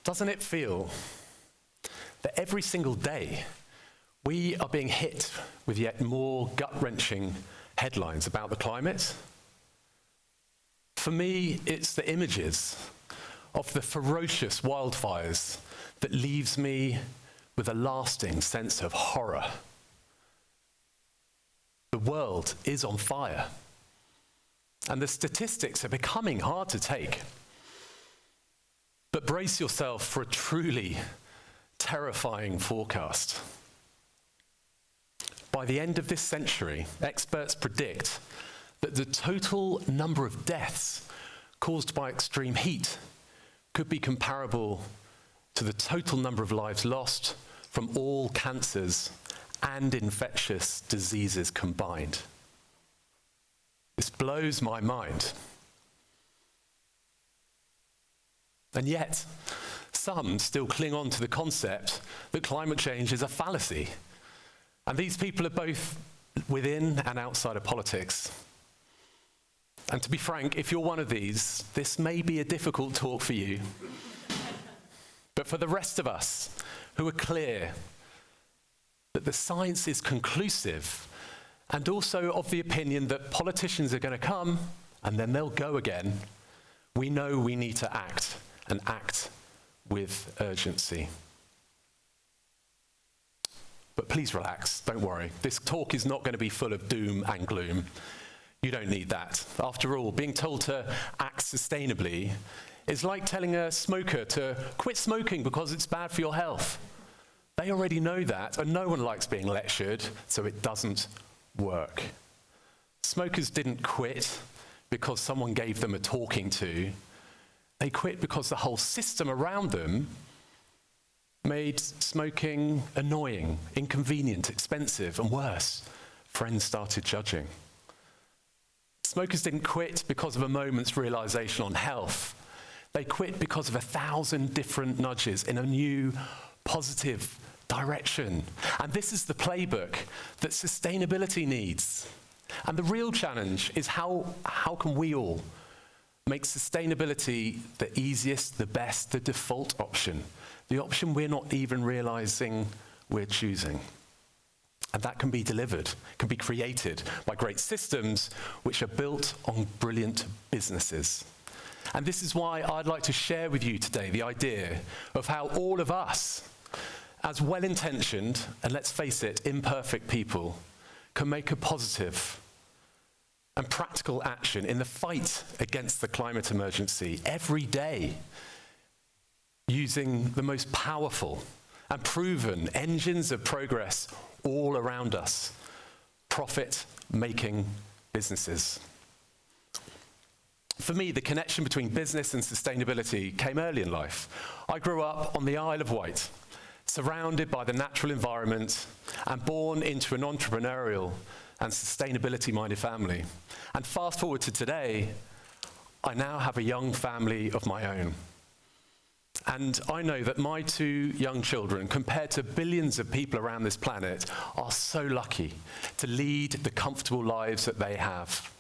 Doesn't it feel that every single day we are being hit with yet more gut-wrenching headlines about the climate? For me, it's the images of the ferocious wildfires that leaves me with a lasting sense of horror. The world is on fire, and the statistics are becoming hard to take. But brace yourself for a truly terrifying forecast. By the end of this century, experts predict that the total number of deaths caused by extreme heat could be comparable to the total number of lives lost from all cancers and infectious diseases combined. This blows my mind. And yet, some still cling on to the concept that climate change is a fallacy. And these people are both within and outside of politics. And to be frank, if you're one of these, this may be a difficult talk for you. But for the rest of us who are clear that the science is conclusive and also of the opinion that politicians are going to come and then they'll go again, we know we need to act and act with urgency. But please relax, don't worry. This talk is not going to be full of doom and gloom. You don't need that. After all, being told to act sustainably is like telling a smoker to quit smoking because it's bad for your health. They already know that, and no one likes being lectured, so it doesn't work. Smokers didn't quit because someone gave them a talking to. They quit because the whole system around them made smoking annoying, inconvenient, expensive, and worse, friends started judging. Smokers didn't quit because of a moment's realization on health. They quit because of 1,000 different nudges in a new, positive direction. And this is the playbook that sustainability needs. And the real challenge is how can we all make sustainability the easiest, the best, the default option, the option we're not even realizing we're choosing. And that can be delivered, can be created by great systems which are built on brilliant businesses. And this is why I'd like to share with you today the idea of how all of us, as well-intentioned, and let's face it, imperfect people, can make a positive and practical action in the fight against the climate emergency every day, using the most powerful and proven engines of progress all around us, profit-making businesses. For me, the connection between business and sustainability came early in life. I grew up on the Isle of Wight, surrounded by the natural environment and born into an entrepreneurial and sustainability-minded family. And fast forward to today, I now have a young family of my own. And I know that my 2 young children, compared to billions of people around this planet, are so lucky to lead the comfortable lives that they have.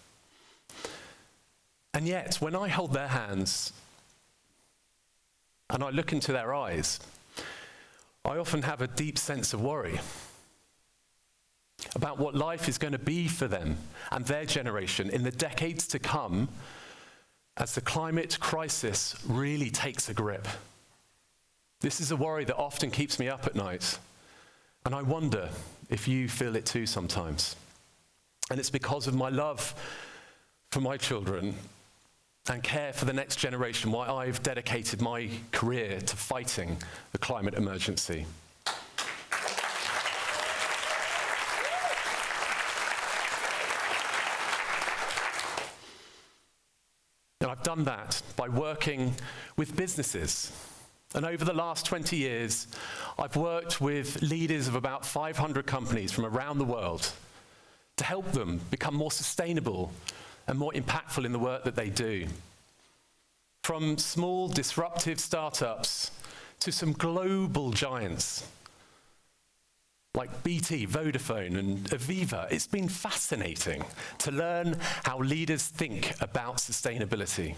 And yet, when I hold their hands and I look into their eyes, I often have a deep sense of worry about what life is going to be for them and their generation in the decades to come as the climate crisis really takes a grip. This is a worry that often keeps me up at night, and I wonder if you feel it too sometimes. And it's because of my love for my children and care for the next generation why I've dedicated my career to fighting the climate emergency. And I've done that by working with businesses. And over the last 20 years, I've worked with leaders of about 500 companies from around the world to help them become more sustainable and more impactful in the work that they do. From small disruptive startups to some global giants like BT, Vodafone, and Aviva, it's been fascinating to learn how leaders think about sustainability.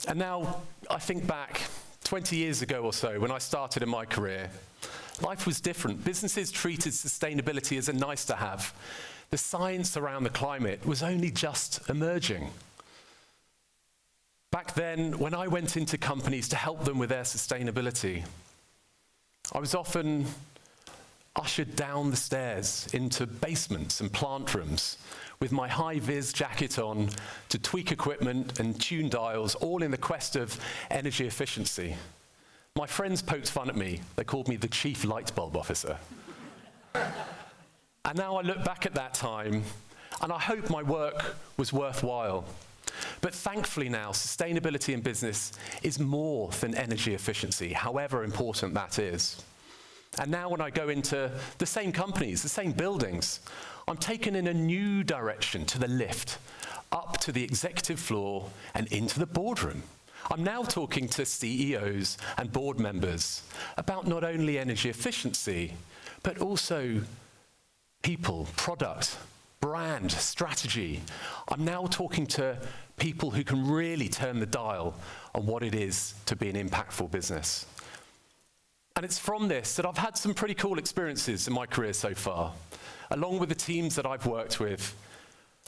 And now I think back 20 years ago or so when I started in my career, life was different. Businesses treated sustainability as a nice to have. The science around the climate was only just emerging. Back then, when I went into companies to help them with their sustainability, I was often ushered down the stairs into basements and plant rooms with my high-vis jacket on to tweak equipment and tune dials, all in the quest of energy efficiency. My friends poked fun at me. They called me the chief light bulb officer. And now I look back at that time, and I hope my work was worthwhile. But thankfully now, sustainability in business is more than energy efficiency, however important that is. And now when I go into the same companies, the same buildings, I'm taken in a new direction to the lift, up to the executive floor and into the boardroom. I'm now talking to CEOs and board members about not only energy efficiency, but also people, product, brand, strategy. I'm now talking to people who can really turn the dial on what it is to be an impactful business. And it's from this that I've had some pretty cool experiences in my career so far, along with the teams that I've worked with,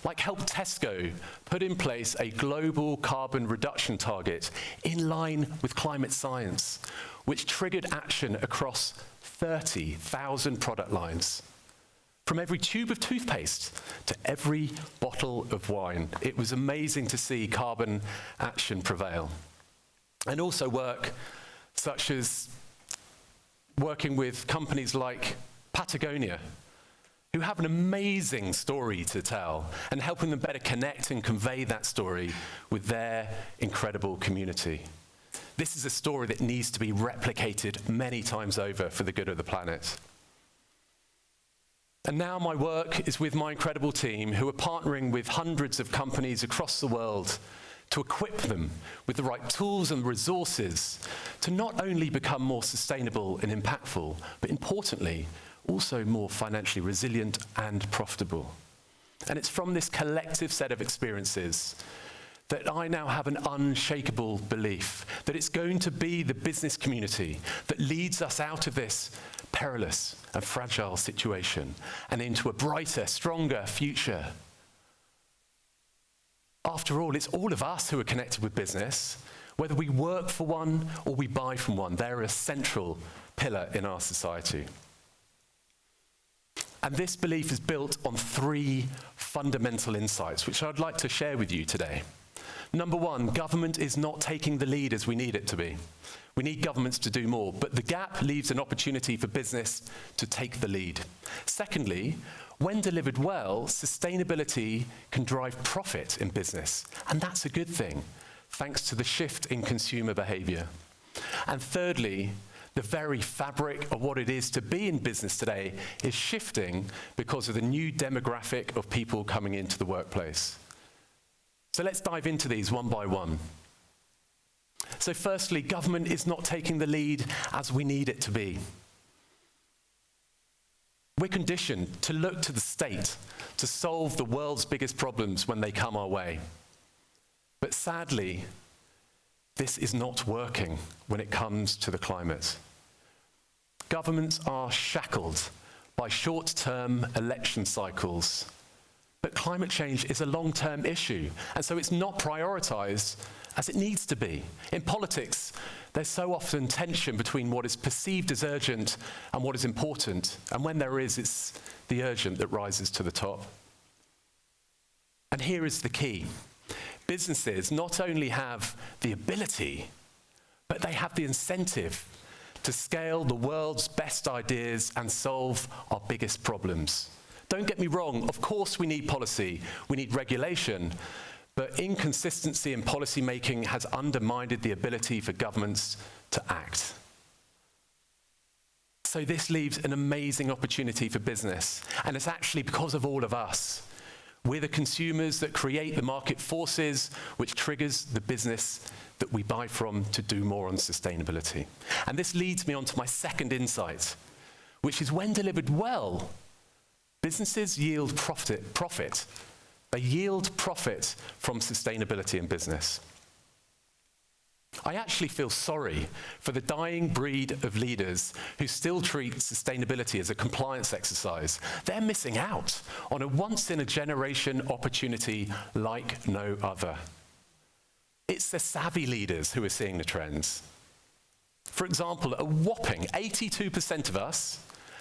like help Tesco put in place a global carbon reduction target in line with climate science, which triggered action across 30,000 product lines. From every tube of toothpaste to every bottle of wine. It was amazing to see carbon action prevail. And also work such as working with companies like Patagonia, who have an amazing story to tell, and helping them better connect and convey that story with their incredible community. This is a story that needs to be replicated many times over for the good of the planet. And now my work is with my incredible team who are partnering with hundreds of companies across the world to equip them with the right tools and resources to not only become more sustainable and impactful, but importantly, also more financially resilient and profitable. And it's from this collective set of experiences that I now have an unshakable belief that it's going to be the business community that leads us out of this perilous and fragile situation and into a brighter, stronger future. After all, it's all of us who are connected with business, whether we work for one or we buy from one. They're a central pillar in our society. And this belief is built on three fundamental insights, which I'd like to share with you today. Number one, government is not taking the lead as we need it to be. We need governments to do more, but the gap leaves an opportunity for business to take the lead. Secondly, when delivered well, sustainability can drive profit in business, and that's a good thing, thanks to the shift in consumer behavior. And thirdly, the very fabric of what it is to be in business today is shifting because of the new demographic of people coming into the workplace. So let's dive into these one by one. So firstly, government is not taking the lead as we need it to be. We're conditioned to look to the state to solve the world's biggest problems when they come our way. But sadly, this is not working when it comes to the climate. Governments are shackled by short-term election cycles. But climate change is a long-term issue, and so it's not prioritized as it needs to be. In politics, there's so often tension between what is perceived as urgent and what is important, and when there is, it's the urgent that rises to the top. And here is the key. Businesses not only have the ability, but they have the incentive to scale the world's best ideas and solve our biggest problems. Don't get me wrong, of course we need policy, we need regulation, but inconsistency in policy making has undermined the ability for governments to act. So this leaves an amazing opportunity for business, and it's actually because of all of us. We're the consumers that create the market forces, which triggers the business that we buy from to do more on sustainability. And this leads me on to my second insight, which is when delivered well, businesses yield profit. They yield profit from sustainability in business. I actually feel sorry for the dying breed of leaders who still treat sustainability as a compliance exercise. They're missing out on a once-in-a-generation opportunity like no other. It's the savvy leaders who are seeing the trends. For example, a whopping 82% of us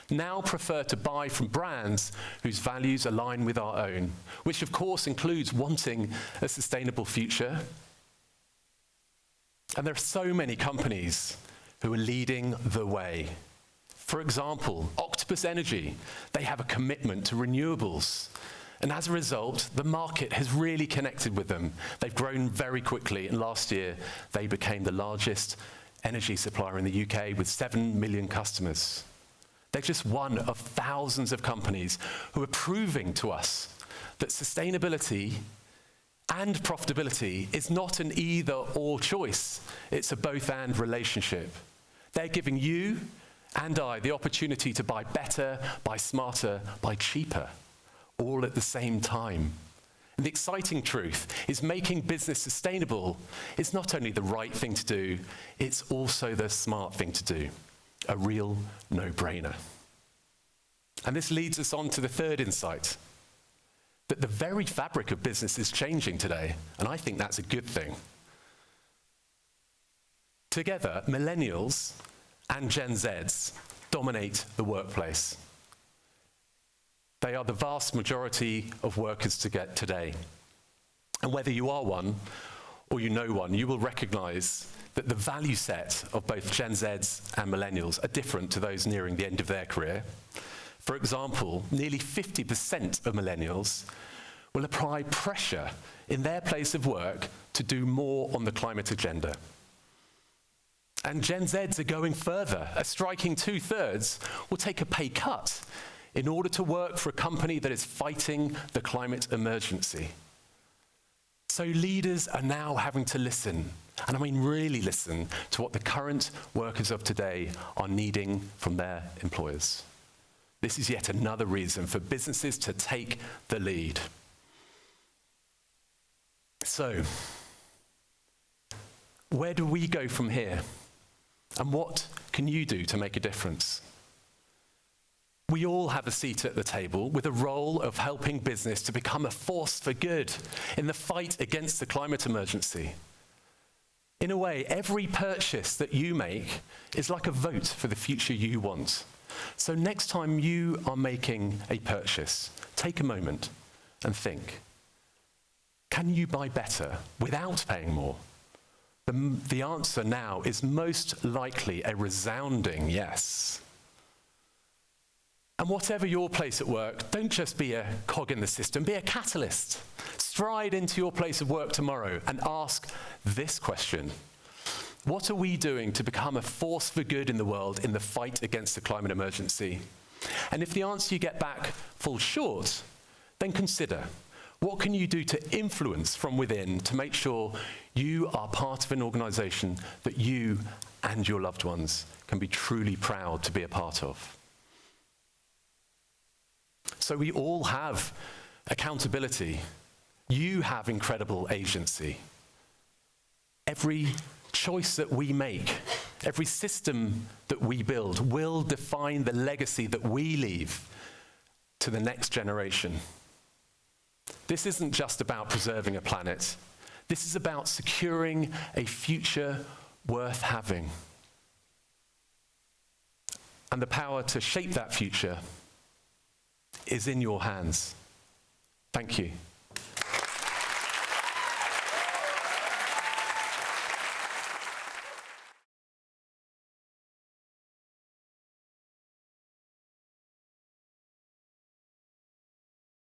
now prefer to buy from brands whose values align with our own, which of course includes wanting a sustainable future. And there are so many companies who are leading the way. For example, Octopus Energy, they have a commitment to renewables. And as a result, the market has really connected with them. They've grown very quickly, and last year they became the largest energy supplier in the UK with 7 million customers. They're just one of thousands of companies who are proving to us that sustainability and profitability is not an either-or choice. It's a both-and relationship. They're giving you and I the opportunity to buy better, buy smarter, buy cheaper, all at the same time. And the exciting truth is making business sustainable is not only the right thing to do, it's also the smart thing to do. A real no-brainer. And this leads us on to the third insight, that the very fabric of business is changing today, and I think that's a good thing. Together, millennials and Gen Zs dominate the workplace. They are the vast majority of workers today. And whether you are one or you know one, you will recognize that the value set of both Gen Zs and millennials are different to those nearing the end of their career. For example, nearly 50% of millennials will apply pressure in their place of work to do more on the climate agenda. And Gen Zs are going further. A striking 2/3 will take a pay cut in order to work for a company that is fighting the climate emergency. So leaders are now having to listen, and I mean really listen, to what the current workers of today are needing from their employers. This is yet another reason for businesses to take the lead. So, where do we go from here? And what can you do to make a difference? We all have a seat at the table with a role of helping business to become a force for good in the fight against the climate emergency. In a way, every purchase that you make is like a vote for the future you want. So next time you are making a purchase, take a moment and think, can you buy better without paying more? The answer now is most likely a resounding yes. And whatever your place at work, don't just be a cog in the system, be a catalyst. Stride into your place of work tomorrow and ask this question. What are we doing to become a force for good in the world in the fight against the climate emergency? And if the answer you get back falls short, then consider, what can you do to influence from within to make sure you are part of an organization that you and your loved ones can be truly proud to be a part of? So we all have accountability. You have incredible agency. Every choice that we make, every system that we build will define the legacy that we leave to the next generation. This isn't just about preserving a planet. This is about securing a future worth having. And the power to shape that future is in your hands. Thank you.